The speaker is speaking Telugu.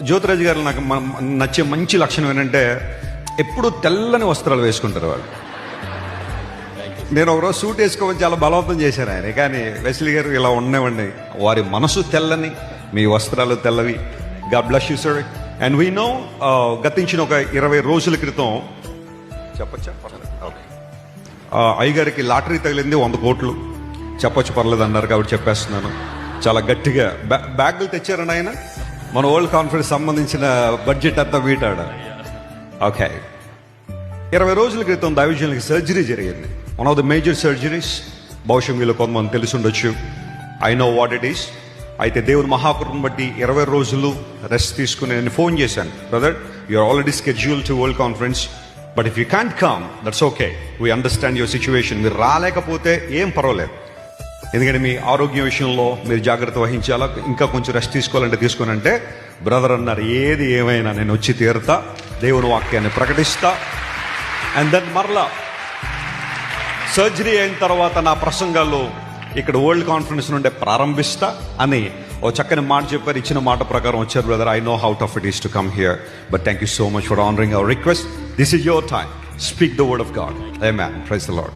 జ్యోతిరాజు గారు నాకు నచ్చే మంచి లక్షణం ఏంటంటే ఎప్పుడు తెల్లని వస్త్రాలు వేసుకుంటారు వాళ్ళు. నేను ఒకరోజు సూట్ వేసుకోమని చాలా బలవంతం చేశాను ఆయన, కానీ వెస్లీ గారు ఇలా ఉండేవండి, వారి మనసు తెల్లని, మీ వస్త్రాలు తెల్లవి. God bless you sir. And we know గతించిన ఒక 20 రోజుల క్రితం చెప్పచ్చా? ఓకే. అయ్యగారికి లాటరీ తగిలింది 100 కోట్లు. చెప్పొచ్చు, పర్లేదు అన్నారు కాబట్టి చెప్పేస్తున్నాను. చాలా గట్టిగా బ్యాగులు తెచ్చారండి ఆయన. మన వరల్డ్ కాన్ఫరెన్స్ సంబంధించిన బడ్జెట్ అంతా వీటాడ. ఓకే. 20 రోజుల క్రితం దైవజనులకి సర్జరీ జరిగింది. One of the major surgeries. బహుశా మీలో కొంతమంది తెలిసి ఉండొచ్చు. I know what it is. అయితే దేవుని మహాకృపను బట్టి 20 రోజులు రెస్ట్ తీసుకుని నేను ఫోన్ చేశాను, brother you're already schedule to world conference, but if you can't come that's okay, we understand your situation. మీరు రాలేకపోతే ఏం పర్వాలేదు, ఎందుకంటే మీ ఆరోగ్యం విషయంలో మీరు జాగ్రత్త వహించాలా, ఇంకా కొంచెం రెస్ట్ తీసుకోవాలంటే తీసుకుని అంటే బ్రదర్ అన్నారు, ఏది ఏమైనా నేను వచ్చి తీరుతా, దేవుని వాక్యాన్ని ప్రకటిస్తా. అండ్ దెన్ మరలా సర్జరీ అయిన తర్వాత నా ప్రసంగాల్లో ఇక్కడ వరల్డ్ కాన్ఫరెన్స్ నుండే ప్రారంభిస్తా అని ఓ చక్కని మాట చెప్పారు. ఇచ్చిన మాట ప్రకారం వచ్చారు. Brother, I know how tough it is to come here, but thank you so much for honouring our request. This is your time. Speak the word of God. Amen. Praise the lord.